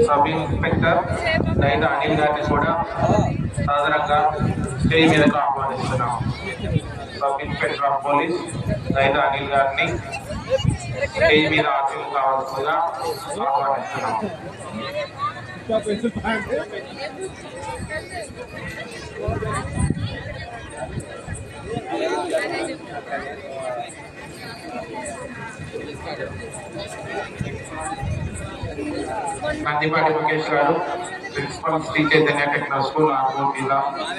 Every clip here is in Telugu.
సబ్ ఇన్స్పెక్టర్ నైనా అనిల్ గారిని కూడా సాధారణంగా స్టేజ్ మీదకు ఆహ్వానిస్తున్నాం. సబ్ ఇన్స్పెక్టర్ ఆఫ్ పోలీస్ నైనా అనిల్ గారిని స్టేజ్ మీద ఆశీర్వాదం కావాల్సిందిగా ఆహ్వానిస్తున్నాం. కందిపాటి ముఖేష్ గారు, principal Sri Chaitanya technical school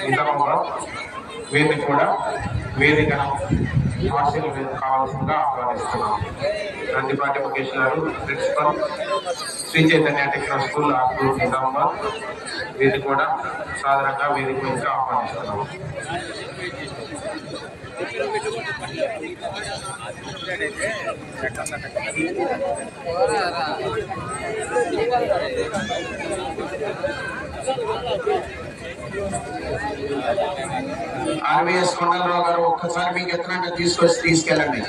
Nizamabad, వీరిని కూడా వేదికను ఆశీర్వాదం కావాల్సిందిగా ఆహ్వానిస్తున్నాం. కందిపాటి ముఖేష్ గారు, principal Sri Chaitanya technical school Nizamabad, వీరిని కూడా సాధారణంగా వేదిక నుంచి ఆహ్వానిస్తున్నాం. ఆర్వీఎస్ కొండలరావు గారు, ఒక్కసారి మీకు ఎత్తనంగా తీసుకెళ్ళండి.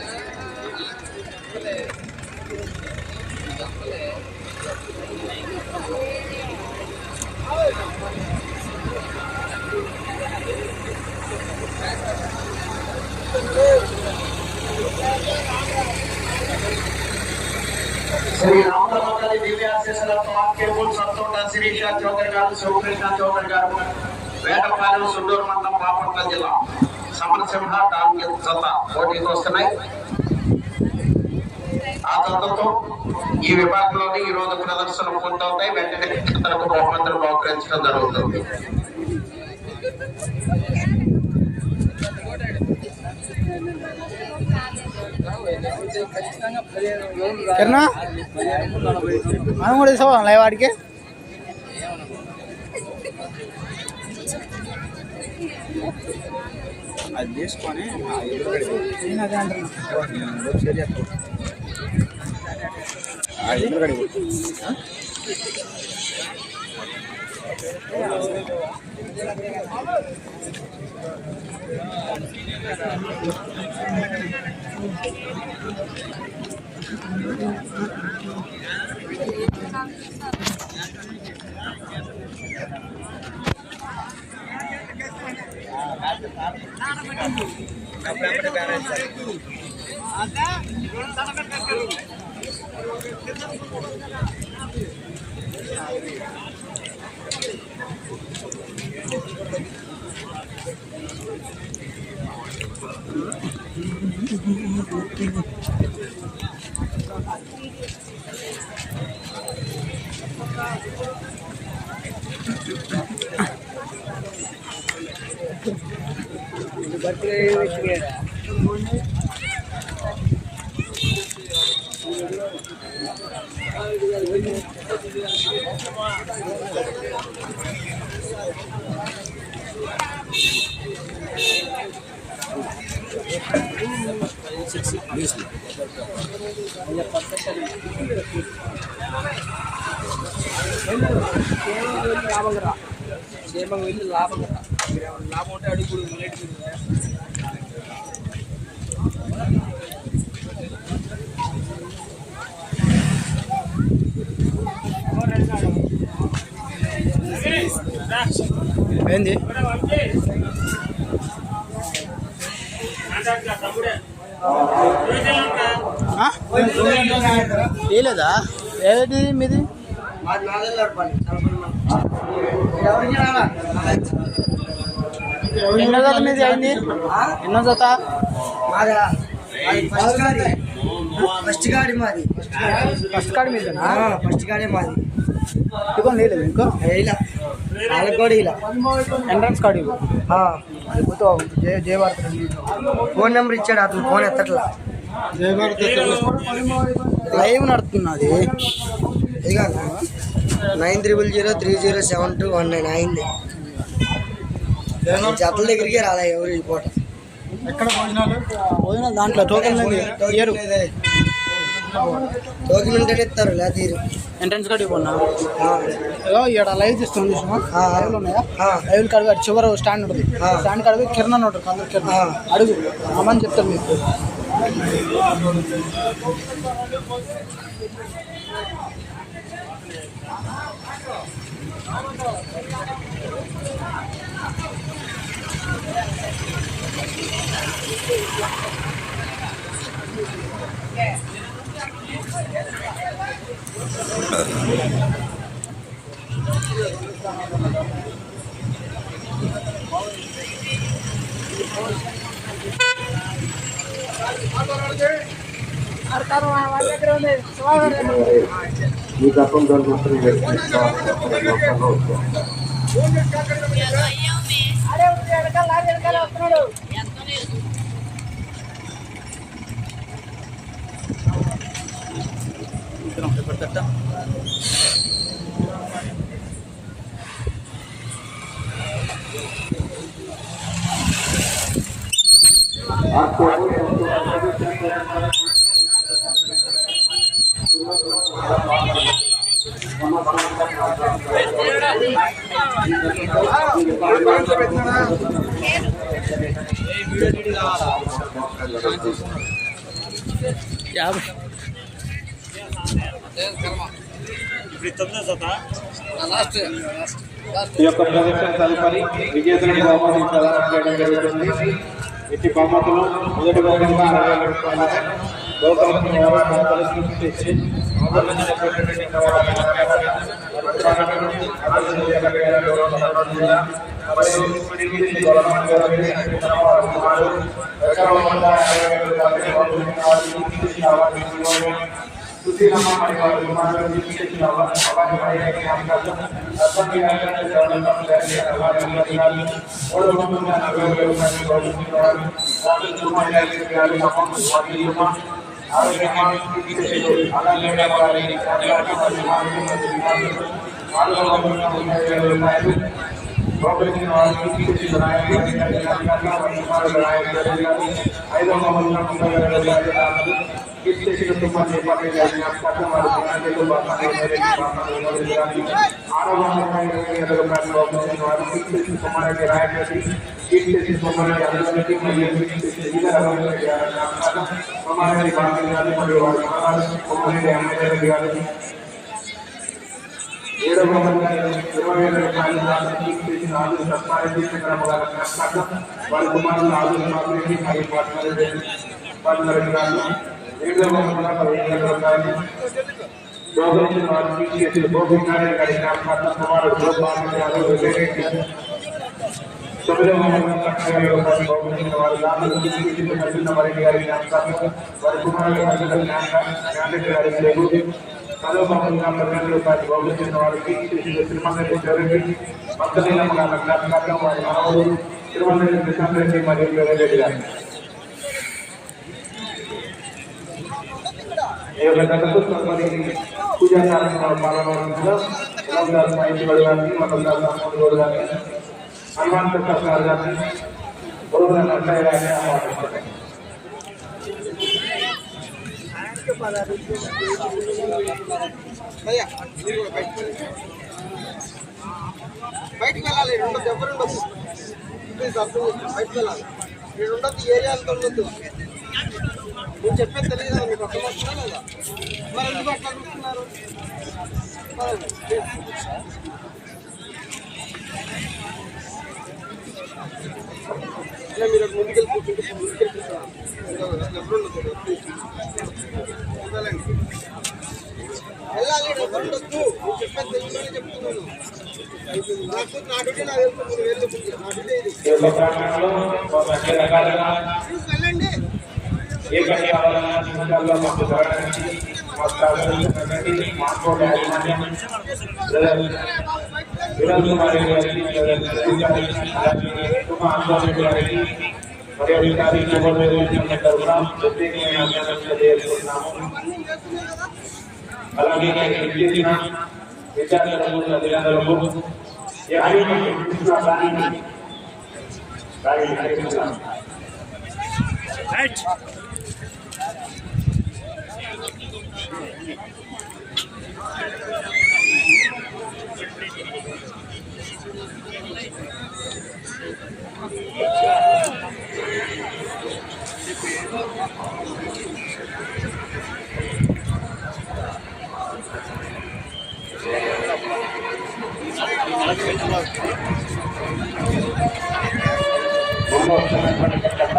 శ్రీ రామతల్లి దివ్యాశీస్సులతో కేబుల్ సంతోట శిరీష చౌదరి గారు, శివకృష్ణ చౌదరి గారు, వేటపాలెం, సుండూరు మండలం, బాపట్ల జిల్లా సమరసింహ టార్గెట్ జత పోటీకి వస్తున్నాయి. ఆ జతతో ఈ విభాగంలోని ఈ రోజు ప్రదర్శనలు పూర్తవుతాయి. వెంటనే తనకు బహుమతులు బహుకరించడం జరుగుతుంది. మనం కూడా తీసుకోవాలి వాడికి. అది తీసుకొని లాభం ఉంటే అడుగు ఏంది లేదా ఏది మీది? ఎన్నో జత మీది అయింది? ఎన్నో జత? ఫస్ట్ గాడి మాది. ఫస్ట్ గాడి మీద? ఫస్ట్ గాడే మాది. ఇదిగో లేదు ఇంకో వాళ్ళకి కూడా ఇలా ఎంట్రన్స్ కార్డు ఇవ్వు. జయభారత్ ఫోన్ నెంబర్ ఇచ్చాడు, అతను ఫోన్ ఎత్తట్లా. జయభారత్ లైవ్ నడుతున్నది. ఇది కాదు 900030072199 అయింది. జతల దగ్గరికి రాలే ఎవరు ఈ పూట. ఎక్కడ భోజనాలు దాంట్లో టోకెన్ టోకెన్ ఉంటేనే ఇస్తారు, లేదా తీరు. ఎంట్రన్స్ కార్డు ఇవ్వన్నా ఇక్కడ లైవ్ తీస్తుంది. లైవ్లు ఉన్నాయా? లైవ్ కాడు చివరి స్టాండ్ ఉంటుంది. స్టాండ్ కాడు కిరణ్ ఉంటుంది. అందరు కిరణ్ అడుగు అమ్మని చెప్తాను మీకు. ఈ తప్పం జరుగుతున్న ఈ యొక్క ప్రదర్శన తదుపరి విజేతలను బహుమతి ప్రదానం చేయడం జరుగుతుంది. ఇట్టి బహుమతులు మొదటి బహుమతిగా 60,000 రూపాయలు, వారి కుమారులు పూజా కార్యక్రమాలు పాల్గొనడంలో హనుమాన్ ప్రసాద్ గారు గారిని బయటికి వెళ్ళాలి, ఉండదు, ఎవరు ఉండదు, బయటకు వెళ్ళాలి, మీరు ఉండదు, ఏరియాలతో ఉండొద్దు. నేను చెప్పేది తెలియదు కదా, మీకు అర్థమవుతుందా లేదా? మరి ఎందుకు అట్లా చూస్తున్నారు? మీరు ముందుకెళ్ళిపోతుంటే ముందుకెళ్ళిపోతున్నారు, ఎవరు ఉండదు, వెళ్ళాలి, ఎవరు ఉండొద్దు. నువ్వు చెప్పేది తెలియదని చెప్తున్నాను. నాకు నా డ్యూటీ నాకు వెళ్తుంది, నా డ్యూటీ ఇది. వెళ్ళండి. అలాగే విద్యార్థులకు అధికారులకు వస్తున్నటువంటి జత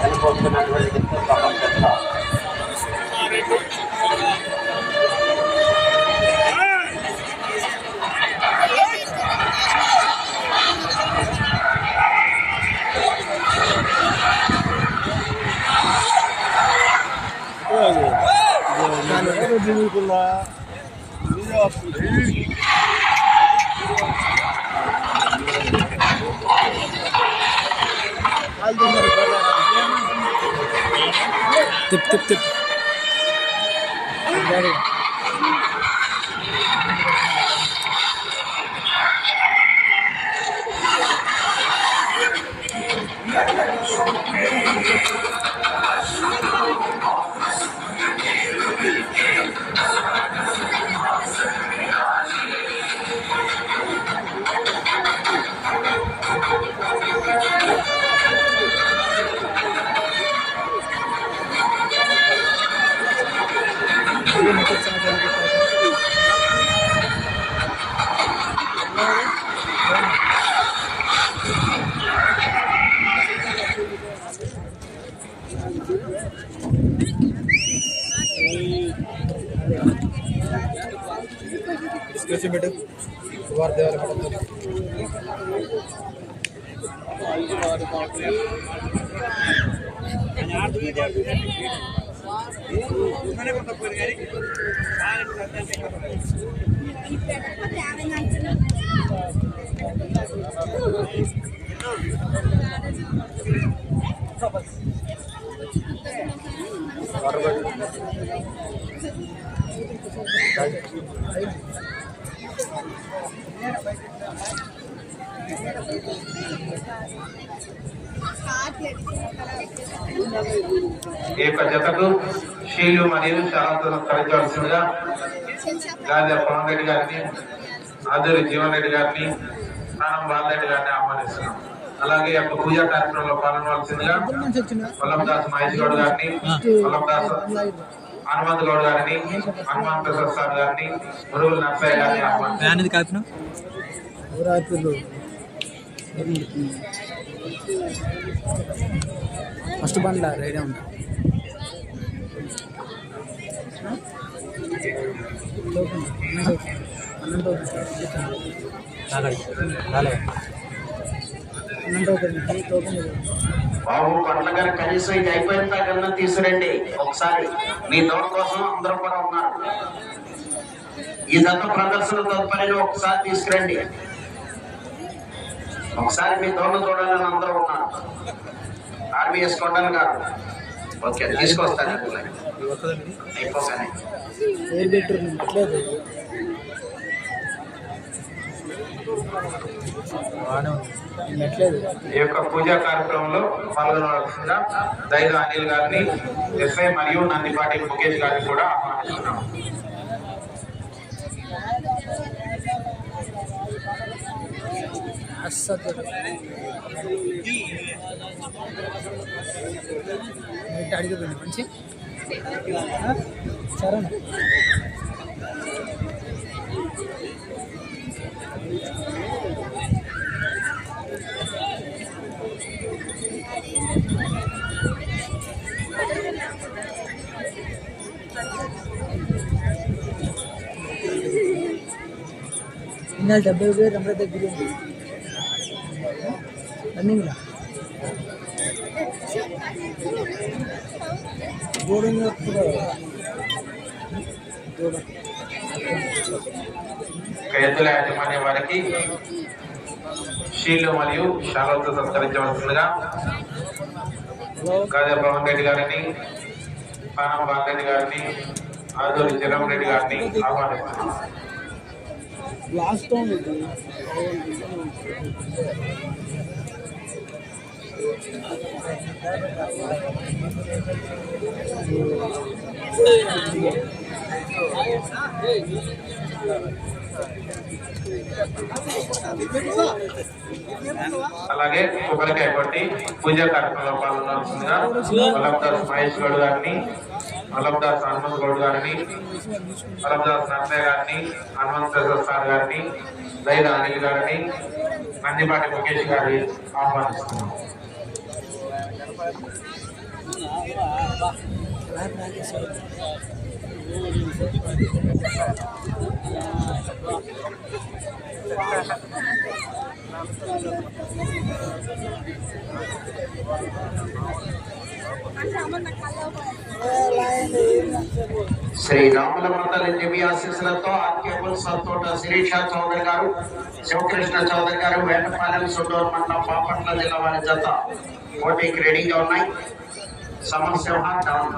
వెనుక వస్తున్నటువంటి జత సమర్థత. తిప్ తిప్ తిప్ పెట్టు వారి దేవాలి ఈ యొక్క జతకు షీలు మరియు చాలా తరలించవలసిందిగా గాలి పవన్ రెడ్డి గారిని, ఆదూరి జీవన్ రెడ్డి గారిని, ప్రాణం బాలరెడ్డి గారిని ఆహ్వానిస్తున్నాం. అలాగే యొక్క పూజా కార్యక్రమంలో పాల్గొనవలసిందిగా వల్లందాస్ మహేష్ గౌడ్ గారిని, వల్లందాస్ హనుమంత్ గౌడ్ గారిని, హనుమాన్ ప్రసాద్ సార్ గారిని, మురుగుల నర్సయ్య గారిని ఆహ్వానిస్తున్నాం. ఫస్ట్ బండ్ల రెడీ ఉంది. బాబు పట్ల గారు కనీసం ఇది అయిపోయిన దాకన్నా తీసుకురండి ఒకసారి. మీ దోడ కోసం అందరూ కూడా ఉన్నారు. ఈ దత్త ప్రదర్శన తదుపరి ఒకసారి తీసుకురండి. ఒకసారి మీ దోడ చూడాలని అందరూ ఉన్నారు. ఆర్బీఎస్ కొండలు గారు ఓకే తీసుకొస్తాను అయిపోగానే. ఈ యొక్క పూజా కార్యక్రమంలో పాల్గొనవలసిందిగా దైద అనిల్ గారిని, ఎస్ఐ మరియు నందిపాటి ముఖేష్ గారిని కూడా ఆహ్వానిస్తున్నాం. అడిగిపోయింది మంచి సరే. ఇన్నాళ్ళు 70,000 రమ్మ దగ్గర ఉంది రన్నింగ్లా ఎద్దుల యాజమాన్యం వారికి షీల్డ్ మరియు శాలతో సత్కరించవలసిందిగా గాదే పవన్ రెడ్డి గారిని, పానం బాలరెడ్డి గారిని, ఆదూరి చిరం రెడ్డి గారిని ఆహ్వానిస్తున్నాం. లాస్ట్ టైం అలాగే కొబ్బరికాయ కొట్టి పూజా కార్యక్రమంలో పాల్గొనాల్సిందిగా వల్లందాస్ మహేష్ గౌడ్ గారిని, వల్లందాస్ హనుమంత్ గౌడ్ గారిని, వల్లందాస్ నర్సయ్య గారిని, హనుమంత్ ప్రసాద్ సార్ గారిని, దైద అనిల్ గారిని, నందిపాటి ముఖేష్ గారిని ఆహ్వానిస్తున్నాం. శ్రీ రాముల మండలి దివ్య ఆశీస్సులతో ఆర్కేబుల్ సత్తోట శిరీష చౌదరి గారు, శివకృష్ణ చౌదరి గారు, వేటపాలెం సుండూరు మండలం బాపట్ల జిల్లా వారి జత పోటీకి రెడీగా ఉన్నాయి. సమరసింహ డౌన్.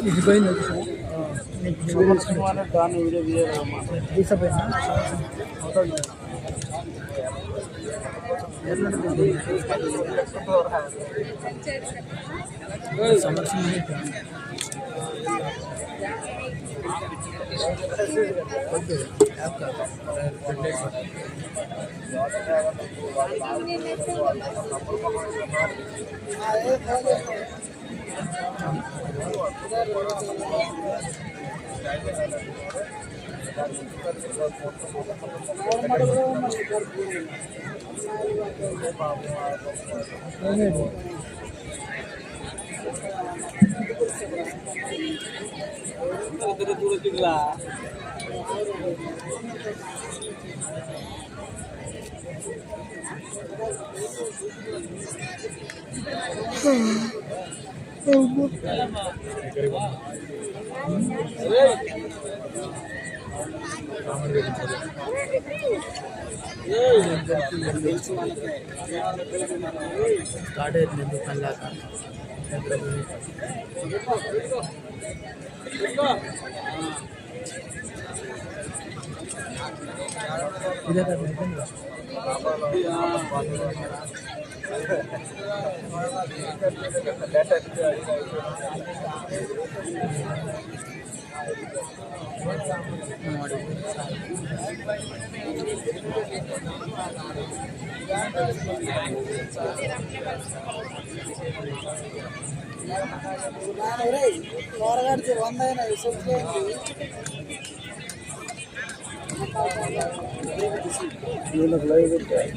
ఇది పోయింది దాన్ని వీడియో తీసపోయినా స్టార్ట్ అవుతుంది కల్లాక ఇదే కదా వీళ్ళకి లైవ్ పెట్టారు.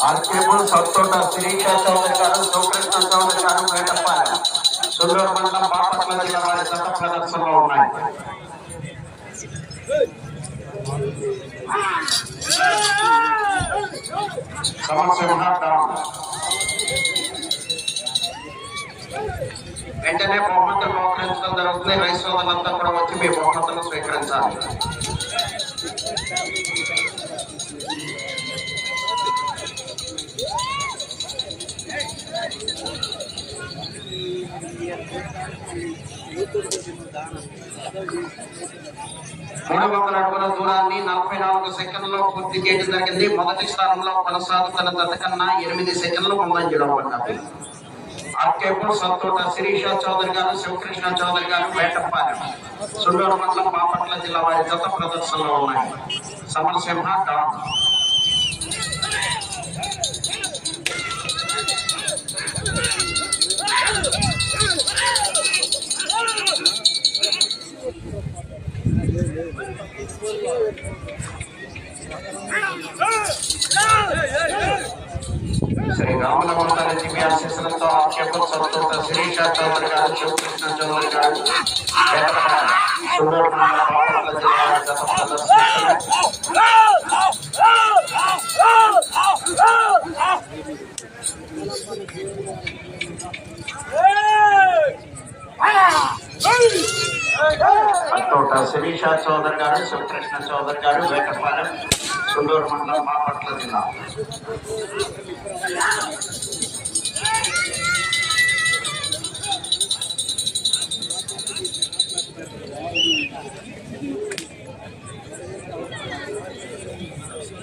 ఆర్కేబుల్ సత్తోట శిరీష చౌదరి గారు, శివకృష్ణ చౌదరి గారు, వేటపాలెం సుండూరు మండలం బాపట్ల జిల్లా వారి జత ప్రదర్శనలో ఉన్నాయి. సమరసింహ డౌన్. వెంటనే బహుమతులు బహుకరించడం జరుగుతుంది. రైతు సోదరులంతా కూడా వచ్చి మీ బహుమతులను స్వీకరించాలి. మూడు వందల అడుగుల దూరాన్ని 44 సెకండ్లో పూర్తి చేయడం జరిగింది. మొదటి స్థానంలో కొనసాగుతున్న జత కన్నా 8 సెకండ్లు ముందంజలో పడ్డారు. ఆర్కేబుల్ సత్తోట శిరీష చౌదరి గారు, శివకృష్ణ చౌదరి గారు, వేటపాలెం సుండూరు మండలం బాపట్ల జిల్లా వారి జత ప్రదర్శనలో ఉన్నాయి. సమరసింహ డౌన్. శ్రీ రాముల మండలి దివ్య ఆశీస్సులతో ఆర్కేబుల్ సత్తోట శిరీష చౌదరి గారు, శివకృష్ణ చౌదరి గారు, సుందూరు మండలం బాపట్ల జిల్లా జత సత్తోట శిరీష చౌదరి గారు, శివకృష్ణ చౌదరి గారు, వేటపాలెం సుండూరు మండలం బాపట్ల జిల్లా.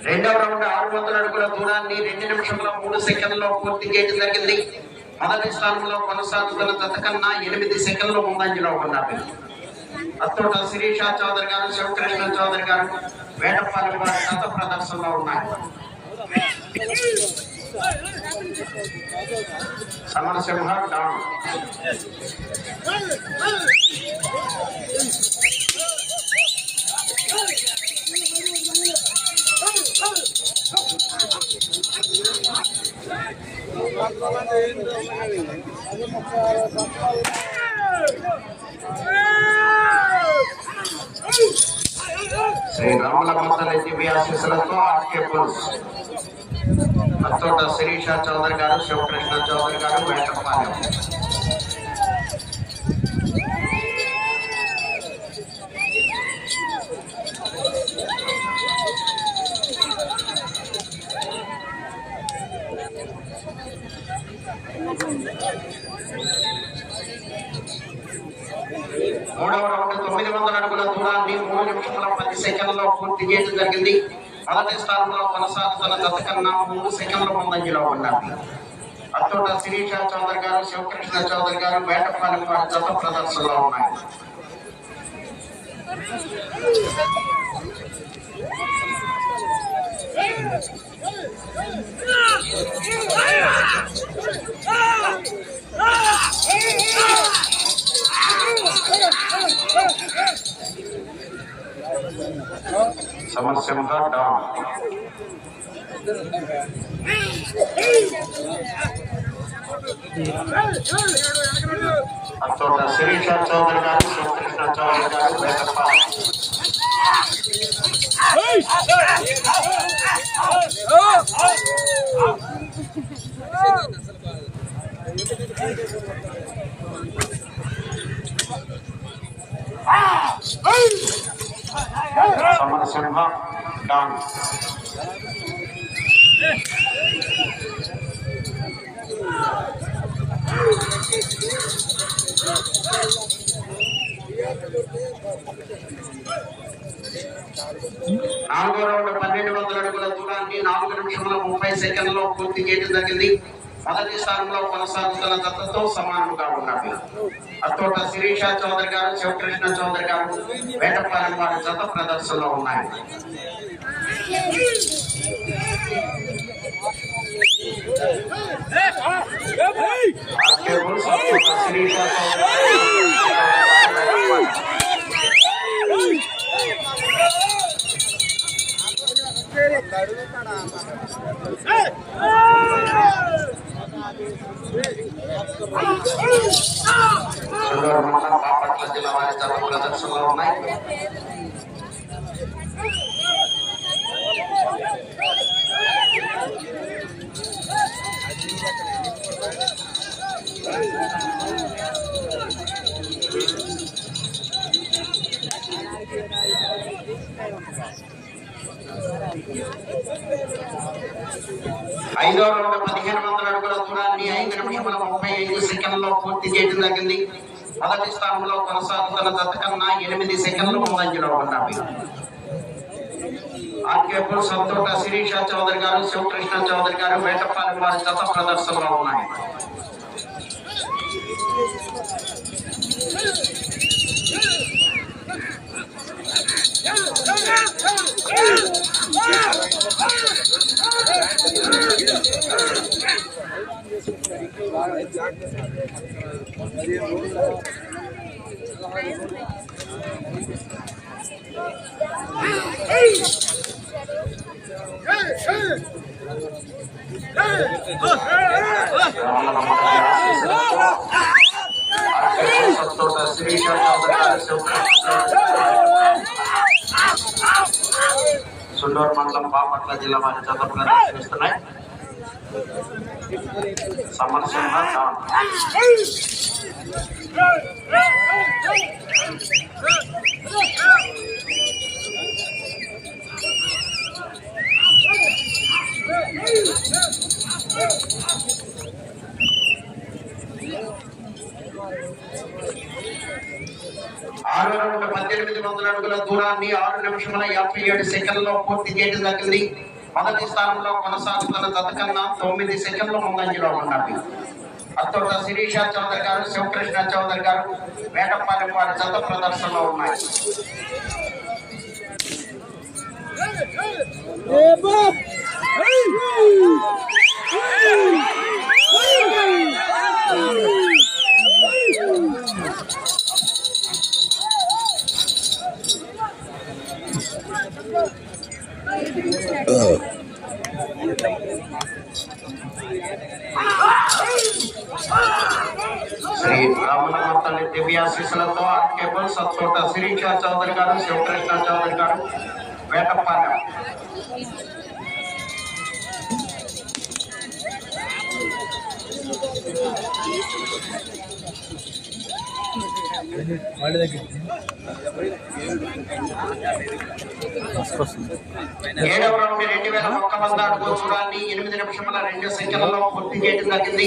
రెండవ రౌండ్ 600 అడుగుల దూరాన్ని 2 నిమిషముల 3 సెకండ్లలో పూర్తి చేయడం జరిగింది. మొదటి స్థానంలో కొనసాగుతున్న జత కన్నా 8 సెకండ్ల ముందంజలో ఉన్నారు. అత్తోట శిరీష చౌదరి గారు, శివకృష్ణ చౌదరి గారు వేటపాలెం వారి గత ప్రదర్శనలో ఉన్నారు. సమరసింహ డాన్ శ్రీ రాముల మందరెడ్డి ఆశీస్సులతో ఆర్కే పుల్స్ అత్తోట శిరీష చౌదరి గారు, శివకృష్ణ చౌదరి గారు వేటపాలెం. మూడవ రౌండ్ 900 అడుగుల దూరాన్ని 3 నిమిషముల 10 సెకండ్లలో పూర్తి చేయడం జరిగింది. మొదటి స్థానంలో కొనసాగుతున్న జత కన్నా 3 సెకండ్ల ముందంజలో ఉన్నారు. అత్తోట శిరీష చౌదరి గారు, శివకృష్ణ చౌదరి గారు వేటపాలెం వారి జత ప్రదర్శనలో ఉన్నాయి. సమరసింహ డాన్ అత్తోట శిరీష చౌదరి గారు, శివకృష్ణ చౌదరి గారు వేటపాలెం. సమరసింహ డాన్ నాలుగో రౌండ్ 1200 అడుగుల దూరాన్ని 4 నిమిషముల 30 సెకండ్లలో పూర్తి చేయడం జరిగింది. మొదటి స్థానంలో కొనసాగుతున్న జతతో సమానంగా ఉన్నారు. అత్తోట శిరీష చౌదరి గారు, శివకృష్ణ చౌదరి గారు వేటపాలెం వారి జత ప్రదర్శనలో ఉన్నాయి. శిరీష బాపట్ల జిల్లా వారి జత ప్రదర్శనలో ఉన్నాయి. ఐదో రౌండ్ 1500 అడుగుల దూరాన్ని 5 నిమిషముల 35 సెకండ్లలో పూర్తి చేయడం జరిగింది. మొదటి స్థానంలో కొనసాగుతున్న జత కన్నా 8 సెకండ్లు ముందంజలో ఉన్నాయి. ఆర్కేపుల్ సంతోట శిరీష చౌదరి గారు, శివకృష్ణ చౌదరి గారు వేటపాలెం వారి జత ప్రదర్శనలో ఉన్నాయి. సుండూరు మండలం బాపట్ల జిల్లా వారి జత ప్రదర్శిస్తున్నాయి. సమరసింహ ఆరో రౌండ్ 1800 అడుగుల దూరాన్ని 6 నిమిషముల 57 సెకండ్లలో పూర్తి చేయడం జరిగింది. మొదటి స్థానంలో కొనసాగుతున్న జతకన్నా 9 సెకండ్ల ముందంజలో ఉన్నది. అత్తోట శిరీష చౌదరి గారు, శివకృష్ణ చౌదరి గారు, వేటపాలెం వారి జత ప్రదర్శనలో ఉన్నాయి. శ్రీ రామనామ తల్లి దివ్యాశీస్సులతో ఆర్కేబుల్స్ అత్తోట శిరీష చౌదరి గారు, శివకృష్ణ చౌదరి గారు, వేటపాలెం. ఏడవ రౌండ్ 2100 అడుగుల దూరాన్ని 8 నిమిషముల 2 సెకండ్లలో పూర్తి చేయడం జరిగింది.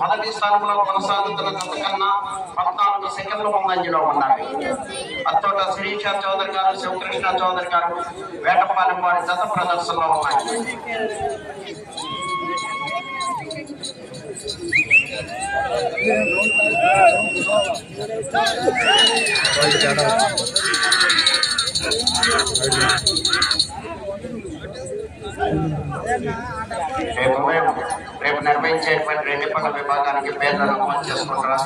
మొదటి స్థానంలో కొనసాగుతున్న జతకన్నా 14 సెకండ్ల ముందంజలో ఉన్నాయి. అత్తోట శిరీష చౌదరి గారు, శివకృష్ణ చౌదరి గారు, వేటపాలెం వారి జత ప్రదర్శనలో ఉన్నాయి. రేపు నిర్వహించేటువంటి రెండిపల్ల విభాగానికి పేర్లను నమోదు చేసుకుంటారు.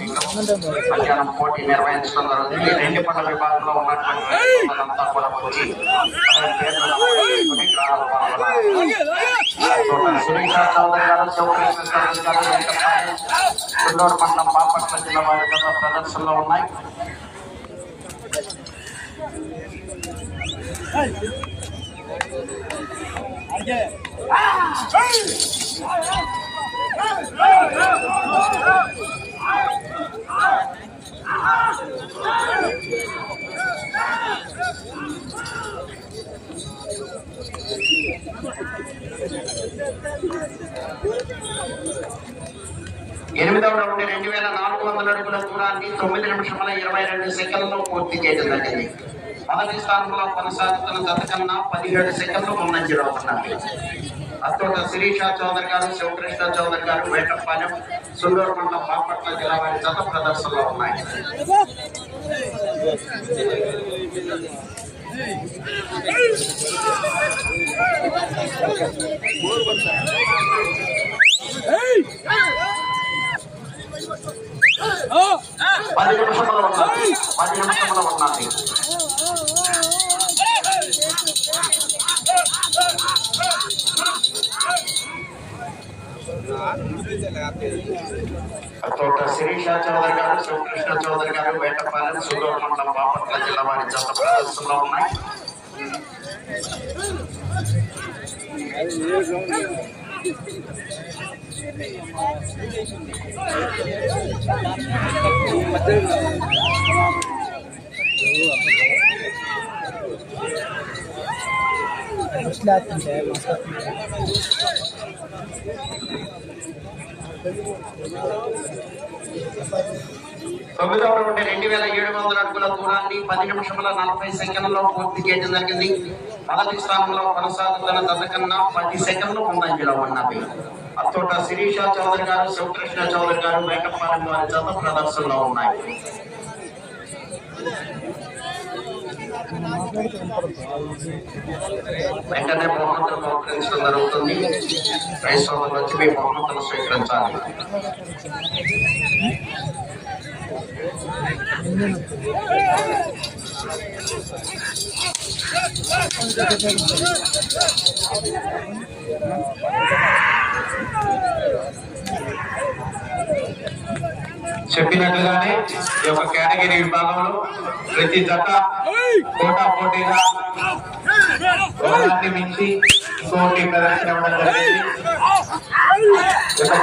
మధ్యాహ్నం పోటీ నిర్వహించడం జరుగుతుంది. రెండిపల్ల విభాగంలో ఉన్నటువంటి రైతులంతా కూడా వచ్చి పేర్లు సురేష చౌదరి గారు, శివకృష్ణ చౌదరి గారు, గుంటూరు మండలం బాపట్ల జిల్లా వారి గత ప్రదర్శనలో ఉన్నాయి. ఎనిమిదవ రౌండ్ 2400 అడుగుల దూరాన్ని 9 నిమిషముల 22 సెకండ్లలో పూర్తి చేయడం జరిగింది. మొదటి స్థానంలో కొనసాగుతున్న జతకన్నా 17 సెకండ్లు ముందంజలో ఉన్నది. అత్తోట శిరీష చౌదరి గారు, శివకృష్ణ చౌదరి గారు, వేటపాలెం, సుండూరు మండలం బాపట్ల జిల్లా వారి జత ప్రదర్శనలో ఉన్నాయి. పది నిమిషంలో ఉన్నది. అత్తోట శిరీష చౌదరి గారు, శివకృష్ణ చౌదరి గారు, వేటపాలెం, సుండూరు మండలం బాపట్ల జిల్లా వారి జత ప్రదర్శనలో ఉన్నాయి. తొమ్మిదవ రౌండ్ 2700 అడుగుల దూరాన్ని 10 నిమిషముల 40 సెకండ్లలో పూర్తి చేయడం జరిగింది. మొదటి స్థానంలో కొనసాగుతున్న జతకన్నా 10 సెకండ్లు ముందంజలో ఉన్నవి. అత్తోట శిరీష చౌదరి గారు, శివకృష్ణ చౌదరి గారు, వేటపాలెం వారి జత ప్రదర్శనలో ఉన్నాయి. వెంటనే బహుమతులు బహుకరించడం జరుగుతుంది. రైతు సోదరులు వచ్చి మీ బహుమతులు స్వీకరించాలి. చెప్పినట్లుగానే ఈ యొక్క కేటగిరీ విభాగంలో ప్రతి జత పోటా పోటీగా ఒకదాన్ని మించి ఇంకోటి ప్రదర్శన ఇవ్వడం జరిగింది.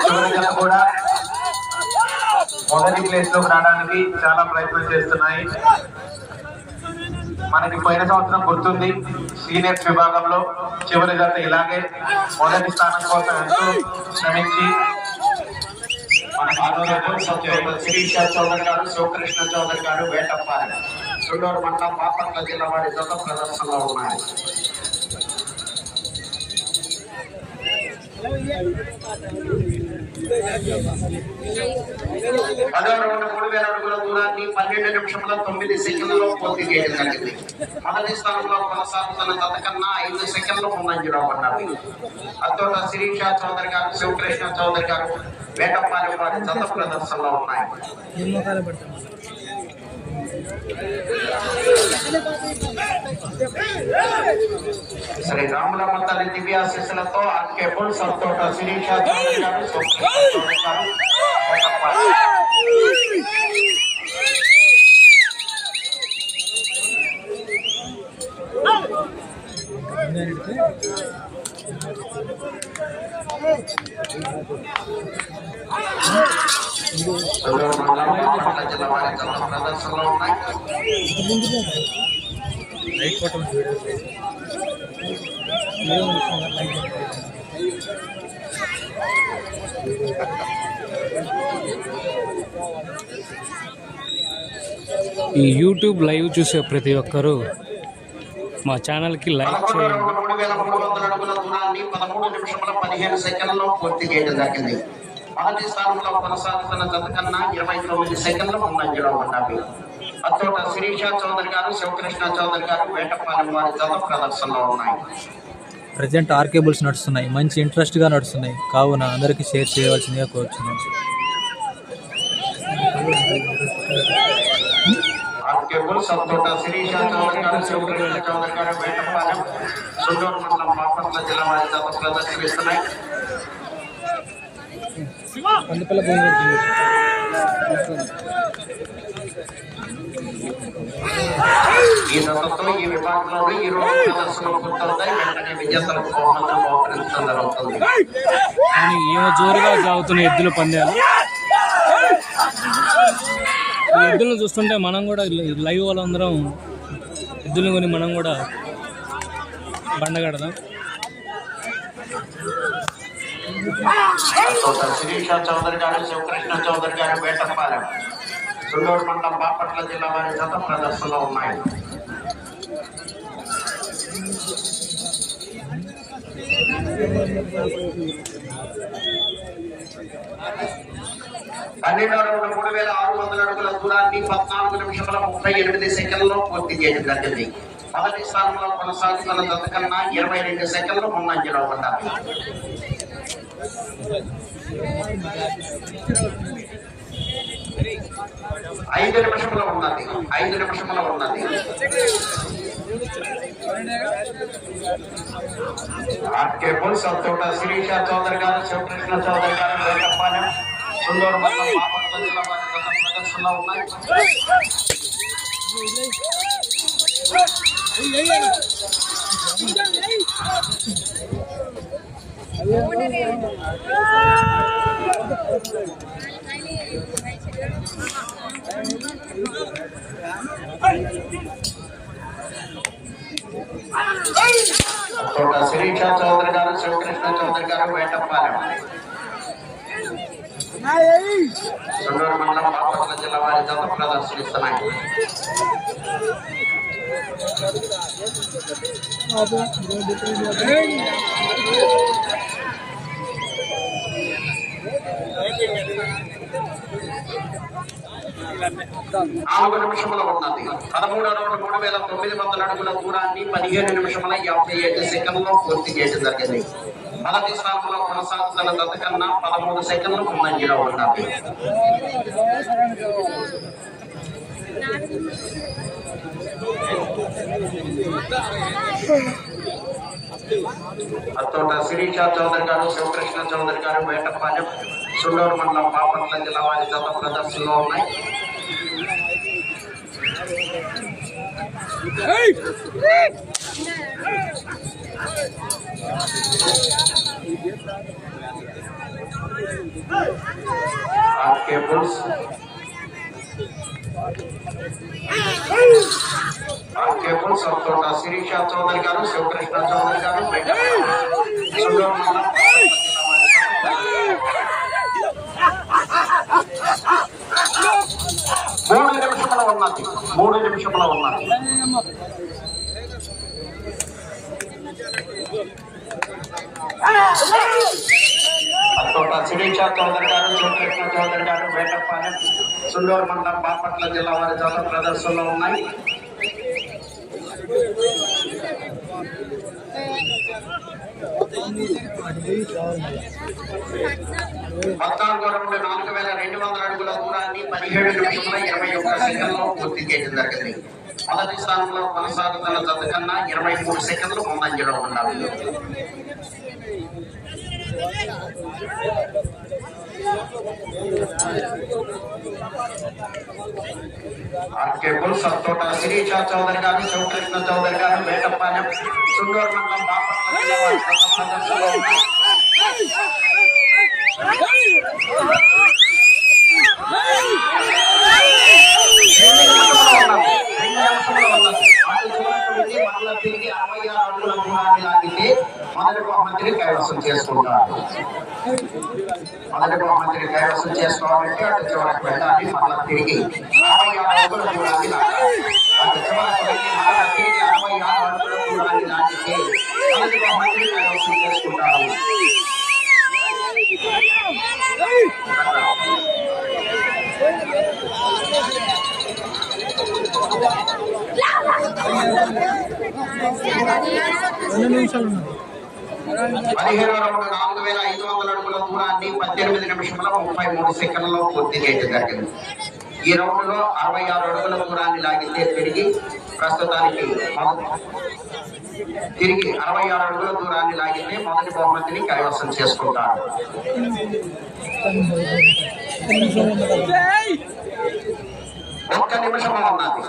చివరి జత కూడా మొదటి ప్లేస్ లోకి రావడానికి చాలా ప్రయత్నం చేస్తున్నాయి. మనకి పోయిన సంవత్సరం గుర్తుంది, సీనియర్స్ విభాగంలో చివరి జత ఇలాగే మొదటి స్థానం కోసం ఎంతో శ్రమించి శిరీష చౌదరి గారు, శివకృష్ణ చౌదరి గారు, వేటప్పాలెం సుండూరు మండలం బాపట్ల జిల్లా వారి జత ప్రదర్శనలో ఉన్నాయి. పదవ రౌండ్ 3000 అడుగుల దూరాన్ని 12 నిమిషముల 9 సెకండ్లలో పూర్తి చేయడం జరిగింది. మొదటి స్థానంలో కొనసాగుతున్న జత కన్నా 5 సెకండ్లు ముందంజలో ఉన్నారు. అతోట శిరీష చౌదరి గారు, శివకృష్ణ చౌదరి గారు, వేటప్పాలెం వారి జత ప్రదర్శనలో ఉన్నాయి. శ్రీ రాములమ్మ తల్లి దివ్యాశీస్సులతో ఆర్కే బుల్స్ అతోట శిరీష చౌదరి గారు, శివకృష్ణ చౌదరి గారు, వేటప్పాలెం. జిల్లా వారి జత ప్రదర్శనలో ఉన్నాయి. ఈ యూట్యూబ్ లైవ్ చూసే ప్రతి ఒక్కరూ మా ఛానల్కి లైక్ చేయండి. 3300 అడుగుల దూరాన్ని 13 నిమిషముల 15 సెకండ్లలో పూర్తి చేయడం జరిగింది. మొదటి స్థానంలో కొనసాగుతున్న జత కన్నా 29 సెకండ్ల ముందంజలో ఉన్నారు. అతోట శిరీష చౌదరి గారు, శివకృష్ణ చౌదరి గారు, వేటప్పాలెం వారి జత ప్రదర్శనలో ఉన్నాయి. ప్రజెంట్ ఆర్కేబుల్స్ నడుస్తున్నాయి, మంచి ఇంట్రెస్ట్గా నడుస్తున్నాయి. కావున అందరికీ షేర్ చేయవలసిందిగా కోరుచున్నాం. ఆర్కేబుల్స్ అతోట శిరీష చౌదరి గారు, శివకృష్ణ చౌదరి గారు, వేటప్పాలెం సుండూరు మండలం బాపట్ల జిల్లా వారి జత ప్రదర్శనిస్తున్నాయి. ఈ జతతో ఈ విభాగంలో ఈ రోజు ప్రదర్శనలు పూర్తవుతాయి. వెంటనే విజేతలకు బహుమతులు బహుకరించడం జరుగుతుంది. కానీ ఏమో జోరుగా సాగుతున్న ఎద్దుల పందాలు. ఈ ఎద్దులను చూస్తుంటే మనం కూడా లైవ్ వాళ్ళందరం ఎద్దులను కొని మనం కూడా బండగడదాం. శిరీష చౌదరి గారు, శివకృష్ణ చౌదరి గారు, వేటప్పాలెం సుండూరు మండలం బాపట్ల జిల్లా వారి జత ప్రదర్శనలో ఉన్నాయి. పన్నెండవ రౌండ్ 3600 అడుగుల దూరాన్ని 14 నిమిషముల 38 సెకండ్లలో పూర్తి చేయడం జరిగింది. మొదటి స్థానంలో కొనసాగుతున్న జత కన్నా 22 సెకండ్లు ముందంజలో ఉన్నారు. 5 నిమిషంలో ఉన్నది. ఆర్కే బుల్స్ అతోట శిరీష చౌదరి గారు, శివకృష్ణ చౌదరి గారు, వేటప్పాలెం సుండూరు మండలం బాపట్ల జిల్లా వారి జత ప్రదర్శనలో ఉన్నాయి. అతోట శిరీష చౌదరి గారు, శివకృష్ణ చౌదరి గారు, వేటప్పాలెం సుండూరు మండలం బాపట్ల జిల్లా వారి జత ప్రదర్శనిస్తున్నాయి. నాలుగు నిమిషముల ఉన్నది. 13వ రౌండ్ 3900 అడుగుల దూరాన్ని 15 నిమిషముల 57 సెకండ్లలో పూర్తి చేయడం జరిగింది. మొదటి స్థానంలో కొనసాగుతున్న జత కన్నా 13 సెకండ్లు ముందంజలో ఉన్నది. అతోట శిరీష చౌదరి గారు, శివకృష్ణ చౌదరి గారు, వేటప్పాలెం సుండూరు మండలం బాపట్ల జిల్లా వారి జత ప్రదర్శనలో ఉన్నాయి. ఆర్కే బుల్స్ అతోట శిరీష చౌదరి గారు, శివకృష్ణ చౌదరి గారు, సుండూరు మండలం బాపట్ల జిల్లా వారి జత 3 నిమిషముల ఉన్నది. అత్తోట శిరీష చౌదరి గారు, జ్యోతికృష్ణ చౌదరి గారు, వేటపాలెం సుండూరు మండలం బాపట్ల జిల్లా వారి జత ప్రదర్శనలో ఉన్నాయి. పద్నాలుగు నుండి 4,200 అడుగుల దూరాన్ని 17 నిమిషముల 21 సెకండ్లో పూర్తి చేయడం జరిగింది. మొదటి స్థానంలో కొనసాగుతున్న జత కన్నా 23 సెకండ్లు ముందంజలో ఉండాలి. సత్తోట శిరీష చౌదరి గారు, శివకృష్ణ చౌదరి గారు, వేటపాలెం సుండూరు మండలం బాపట్ల జిల్లా వారి ప్రదర్శనలో ఉన్నాయి. మరలా తిరిగి 66 అడుగుల దూరాన్ని లాగితే మొదటి బహుమతిని కైవసం చేసుకుంటారు. మొదటి బహుమతిని కైవసం చేసుకోవాలంటే అటు చివరకు వెళ్ళాలి. మరలా తిరిగి 66 అడుగుల దూరాన్ని లాగాలి. అటు చివరకు వెళ్ళి మరలా తిరిగి 66 అడుగుల దూరాన్ని లాగితే మొదటి బహుమతిని కైవసం చేసుకుంటారు. పదిహేడవ రౌండ్ 4,500 అడుగుల దూరాన్ని 18 నిమిషముల 33 సెకండ్లలో పూర్తి చేయడం జరిగింది. ఈ రౌండ్ లో 66 అడుగుల దూరాన్ని లాగితే తిరిగి 66 అడుగుల దూరాన్ని లాగితే మొదటి బహుమతిని కైవసం చేసుకుంటారు. 1 నిమిషం ఉన్నది.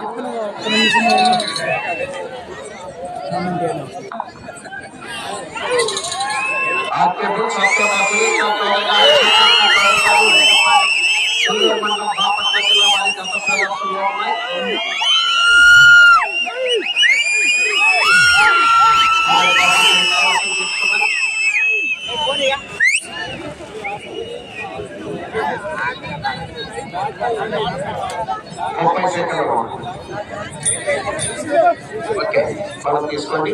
బాపట్ల జిల్లా వారి గత ప్రదర్శనలో ఉన్నాయి. 30 సెకండ్లు. ఓకే, మనం తీసుకోండి.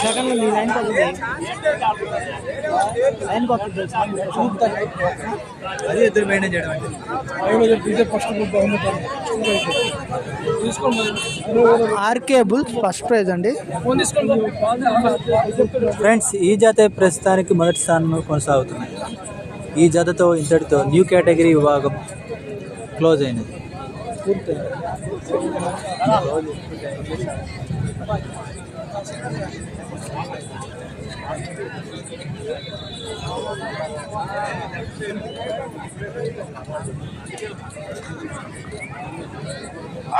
సెకండ్లో మీ లైన్ అదే ఇద్దరు మెయింటైన్ చేయడం అంటే first RK bulls first prize అండి. ఫ్రెండ్స్, ఈ జత ప్రస్తుతానికి మొదటి స్థానంలో కొనసాగుతున్నాయి. ఈ జతతో ఇంతటితో న్యూ కేటగిరీ విభాగం క్లోజ్ అయినది.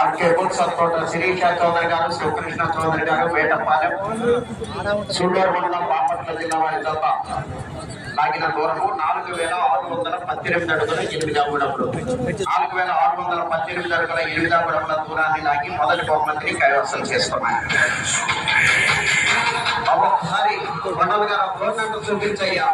ఆర్కే బుల్స్ సత్తోట శిరీష చౌదరి గారు, శివకృష్ణ చౌదరి గారు, వేటపాలెం సుండూరు మండలం బాపట్ల జిల్లా వారి జత లాగిన దూరము 4,618 అడుగుల 8 అంగుళములు. 4,618 అడుగుల 8 అంగుళముల దూరాన్ని లాగి మొదటి బహుమతిని కైవసం చేసుకున్నాయి. ఒక్కొక్కసారి మండలి గారు చూపించయ్యా.